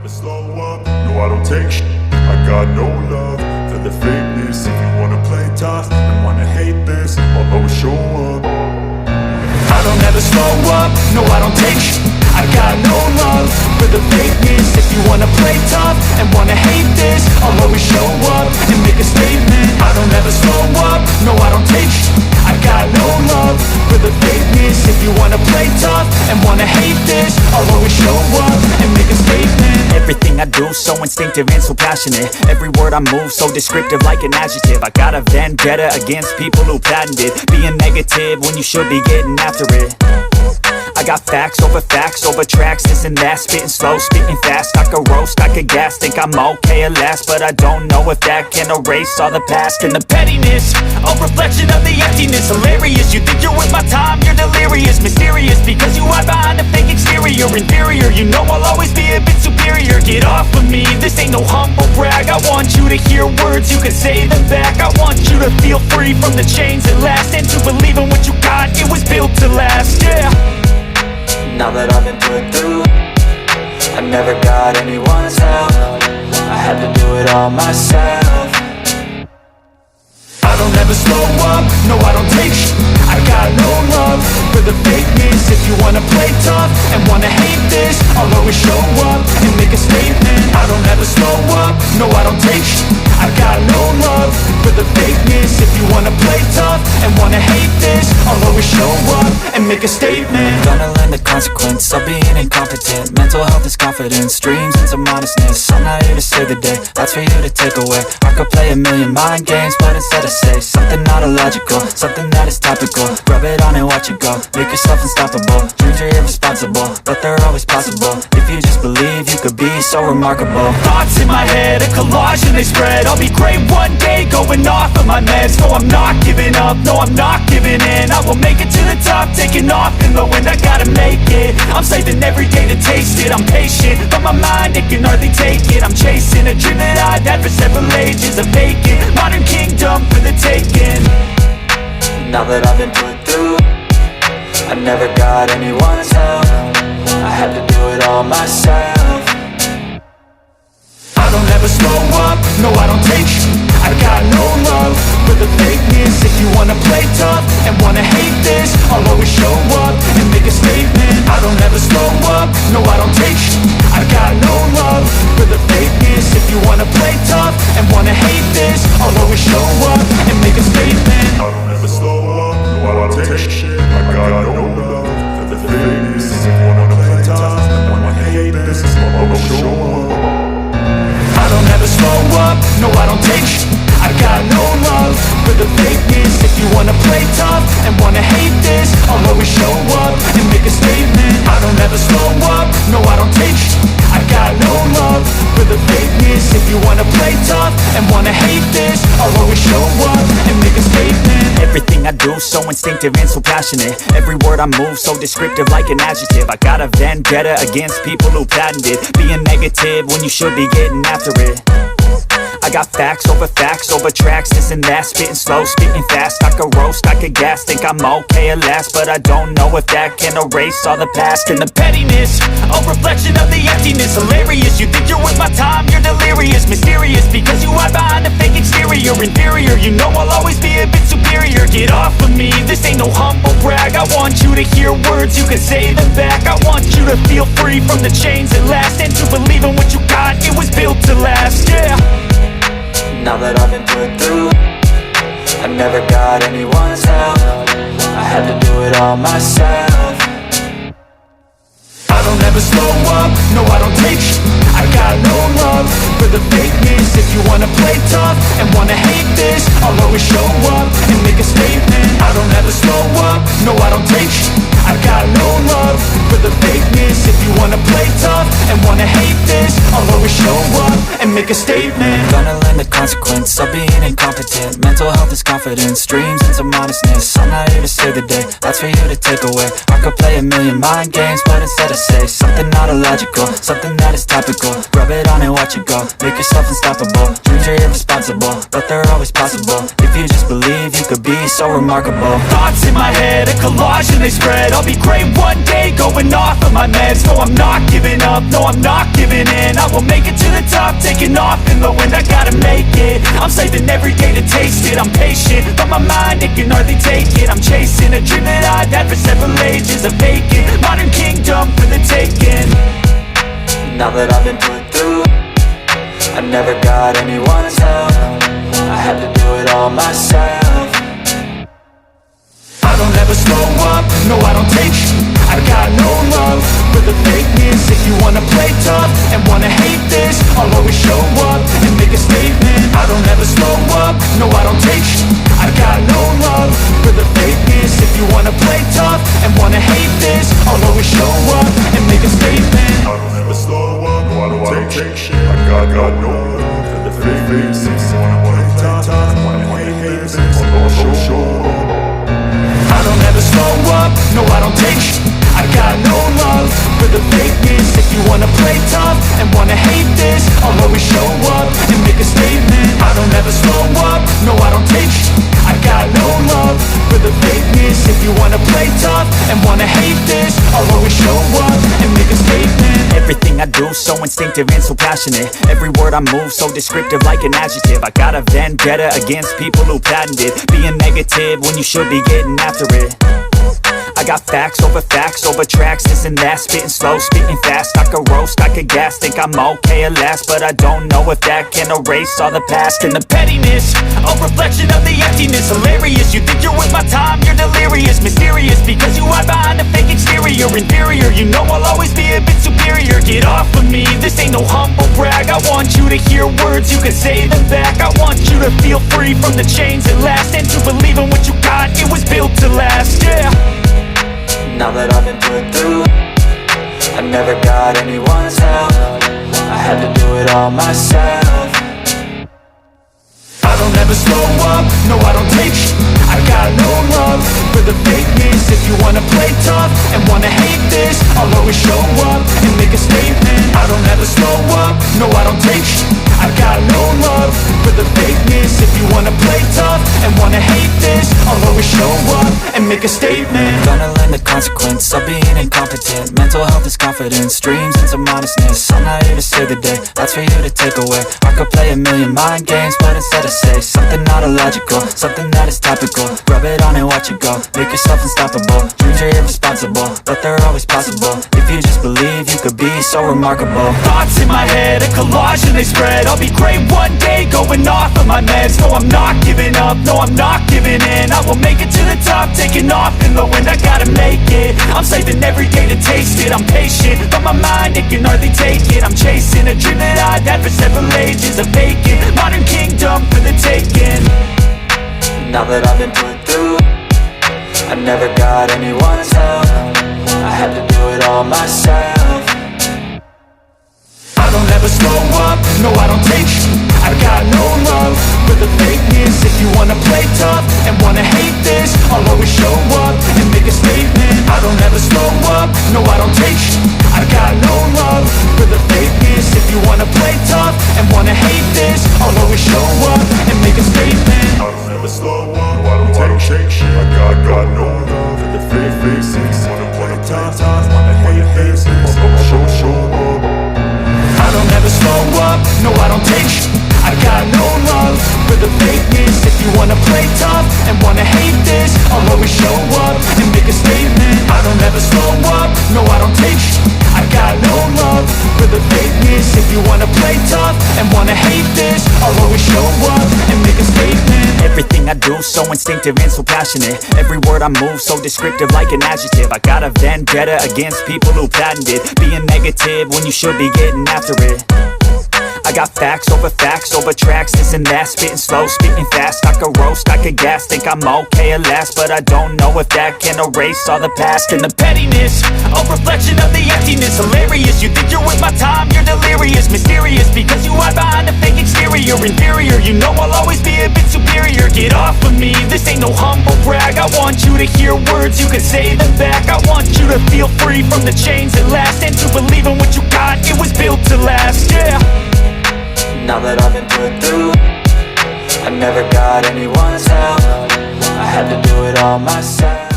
never slow up, no I don't take shit. I got no love for the fakeness. If you wanna play tough and wanna hate this, I'll always show up. I don't ever slow up, no I don't take shit. I got no love for the fakeness. If you wanna play tough and wanna hate this, I'll always show up and make a statement. I don't ever slow up, no I don't take shit. I got no love for the fakeness. If you wanna play tough and wanna hate this, I'll always show up and make a statement. Everything I do so instinctive and so passionate. Every word I move so descriptive like an adjective. I got a vendetta against people who patented being negative when you should be getting after it. I got facts over tracks, this and that. Spitting slow, spitting fast, I could roast, I could gas. Think I'm okay at last, but I don't know if that can erase all the past. And the pettiness, a reflection of the emptiness. Hilarious, you think you're with my time, you're delirious. Mysterious, because you hide behind a fake exterior. Inferior, you know I'll always be a bit superior. Get off of me, this ain't no humble brag. I want you to hear words, you can say them back. I want you to feel free from the chains that last, and to believe in what you got, it was built to last, yeah. Now that I've been put through, I never got anyone's help. I had to do it all myself. I don't ever slow up, no I don't take shit. I got no love for the fakeness. If you wanna play tough and wanna hate this, I'll always show up and make a statement. I don't ever slow up, no I don't take shit. I got no love for the fakeness. If you wanna play tough and wanna hate this, I'll always show up and make a statement. Gonna learn the consequence of being incompetent. Mental health is confidence, dreams and some honestness. I'm not here to save the day, that's for you to take away. I could play a million mind games, but instead I say something not illogical, something that is topical. Rub it on and watch it go, make yourself unstoppable. Dreams are irresponsible, but they're always possible. If you just believe, you could be so remarkable. Thoughts in my head, a collage and they spread. I'll be great one day, going off of my meds. No, I'm not giving up, no, I'm not giving in. I will make it to the top, taking off in the wind. I gotta make it, I'm saving every day to taste it. I'm patient, but my mind, it can hardly take it. I'm chasing a dream that I've had for several ages. A vacant, modern kingdom for the taking. Now that I've been put through, I never got anyone's help. I had to do it all myself. I don't ever slow up, no I don't take shit. I got no love for the fakeness. If you wanna play tough and wanna hate this, I'll always show up and make a statement. I don't ever slow up, no I don't take shit. I got no love for the fakeness. If you wanna play tough and wanna hate this, I'll always show up and make a statement. I don't ever slow up, no I don't take shit. I got no love for the fakeness. If you wanna play tough and wanna hate this, I'll always show up. I don't ever slow up, no I don't take shit. I got no love for the fakeness. If you wanna play tough and wanna hate this, I'll always show up and make a statement. I don't ever slow up, no I don't take shit. I got no love for the fakeness. If you wanna play tough and wanna hate this, I'll always show up and make a statement. Everything I do so instinctive and so passionate. Every word I move so descriptive like an adjective. I got a vendetta against people who patented being negative when you should be getting after it. I got facts over tracks, this and that. Spitting slow, spitting fast, I could roast, I could gas. Think I'm okay at last, but I don't know if that can erase all the past. And the pettiness, a reflection of the emptiness. Hilarious, you think you're worth my time, you're delirious. Mysterious, because you hide behind a fake exterior. Inferior, you know I'll always be a bit superior. Get off of me, this ain't no humble brag. I want you to hear words, you can say them back. I want you to feel free from the chains that last, and to believe in what you got, it was built to last, yeah. Now that I've been put through, I never got anyone's help. I had to do it all myself. I don't ever slow up, no I don't take shit. I got no love for the fakeness. If you wanna play tough and wanna hate this, I'll always show up and make a statement. I don't ever slow up, no I don't take shit. I got no love for the fakeness. If you wanna play tough and wanna hate this, I'll always show up and make a statement. Gonna learn the consequence of being incompetent. Mental health is confidence, dreams and some honestness. I'm not here to save the day, that's for you to take away. I could play a million mind games, but instead I say something not illogical, something that is topical. Rub it on and watch it go, make yourself unstoppable. Dreams are irresponsible, but they're always possible. If you just believe, you could be so remarkable. Thoughts in my head, a collage and they spread. I'll be great one day, going off of my meds. No, I'm not giving up, no, no I'm not giving in. I will make it to the top, taking off in the wind, I gotta make it. I'm saving every day to taste it, I'm patient, but my mind, it can hardly take it. I'm chasing a dream that I've had for several ages, a vacant modern kingdom for the taking. Now that I've been put through, I never got anyone's help, I had to do it all myself. I don't ever slow up, no I don't take sh**. I got no love for the fakeness. If you wanna play tough and wanna hate this, I'll always show up and make a statement. I don't ever slow up, no I don't take sh**. I got no love for the fakeness. If you wanna play tough and wanna hate this, I'll always show up and make a statement. I don't ever slow up, no I don't take shit. I got no love for the fakeness. If you wanna play tough, wanna hate this, I'll always show up. I don't ever slow up, no I don't take sh**. I got no love for the fakeness. If you wanna play tough and wanna hate this, I'll always show up and make a statement. I don't ever slow up, no I don't take sh**. I got no love for the fakeness. If you wanna play tough and wanna hate this, I'll always show up and make a statement. Everything I do so instinctive and so passionate. Every word I move so descriptive like an adjective. I got a vendetta against people who patented being negative when you should be getting after it. I got facts over tracks, this and that. Spitting slow, spitting fast, I could roast, I could gas. Think I'm okay at last, but I don't know if that can erase all the past. And the pettiness, a reflection of the emptiness. Hilarious, you think you're with my time, you're delirious. Mysterious, because you hide behind a fake exterior. Inferior, you know I'll always be a bit superior. Get off of me, this ain't no humble brag. I want you to hear words, you can say them back. I want you to feel free from the chains at last, and to believe in what you got, it was built to last, yeah. Now that I've been put through, I never got anyone's help, I had to do it all myself. I don't ever slow up, no I don't take sh**. I got no love for the fakeness. If you wanna play tough and wanna hate this, I'll always show up and make a statement. I don't ever slow up, no I don't take sh**. I got no love for the fakeness. If you wanna play tough and wanna hate this, I'll always show up and make a statement. Gonna learn the consequence of being incompetent. Mental health is confidence, dreams into modestness. I'm not here to save the day, that's for you to take away. I could play a million mind games, but instead I say something not illogical, something that is topical. Rub it on and watch it go, make yourself unstoppable. Dreams are irresponsible, but they're always possible. If you just believe, you could be so remarkable. Thoughts in my head, a collage and they spread. I'll be great one day, going off of my meds. No I'm not giving up, no I'm not giving in. I will make it to the top, taking off in the wind, I gotta make it. I'm saving every day to taste it, I'm patient, but my mind, it can hardly take it. I'm chasing a dream that I've had for several ages, a vacant modern kingdom for the taking. Now that I've been put through, I never got anyone's help, I had to do it all myself. I don't ever slow up, no I don't take sh**. I got no love for the fakeness. If you wanna play tough and wanna hate this, I'll always show up and make a statement. I don't ever slow up, no I don't take sh**. I got no love for the fakeness. If you wanna play tough and wanna hate this, I'll always show up and make a statement. I don't ever slow up, no I don't take shit. I got no love for the fakeness. If you wanna play tough, wanna hate this, I'll always show up. I don't ever slow up, no I don't take sh**. I got no love for the fakeness. If you wanna play tough and wanna hate this, I'll always show up and make a statement. I don't ever slow up, no I don't take sh**. I got no love for the fakeness. If you wanna play tough and wanna hate this, I'll always show up and make a statement. Everything I do so instinctive and so passionate. Every word I move so descriptive like an adjective. I got a vendetta against people who patented being negative when you should be getting after it. I got facts over tracks, this and that. Spitting slow, spitting fast, I could roast, I could gas. Think I'm okay at last, but I don't know if that can erase all the past. And the pettiness, a reflection of the emptiness. Hilarious, you think you're with my time, you're delirious. Mysterious, because you hide behind a fake exterior. Inferior, you know I'll always be a bit superior. Get off of me, this ain't no humble brag. I want you to hear words, you can say them back. I want you to feel free from the chains at last, and to believe in what you got, it was built to last, yeah. Now that I've been put through, I never got anyone's help, I had to do it all myself.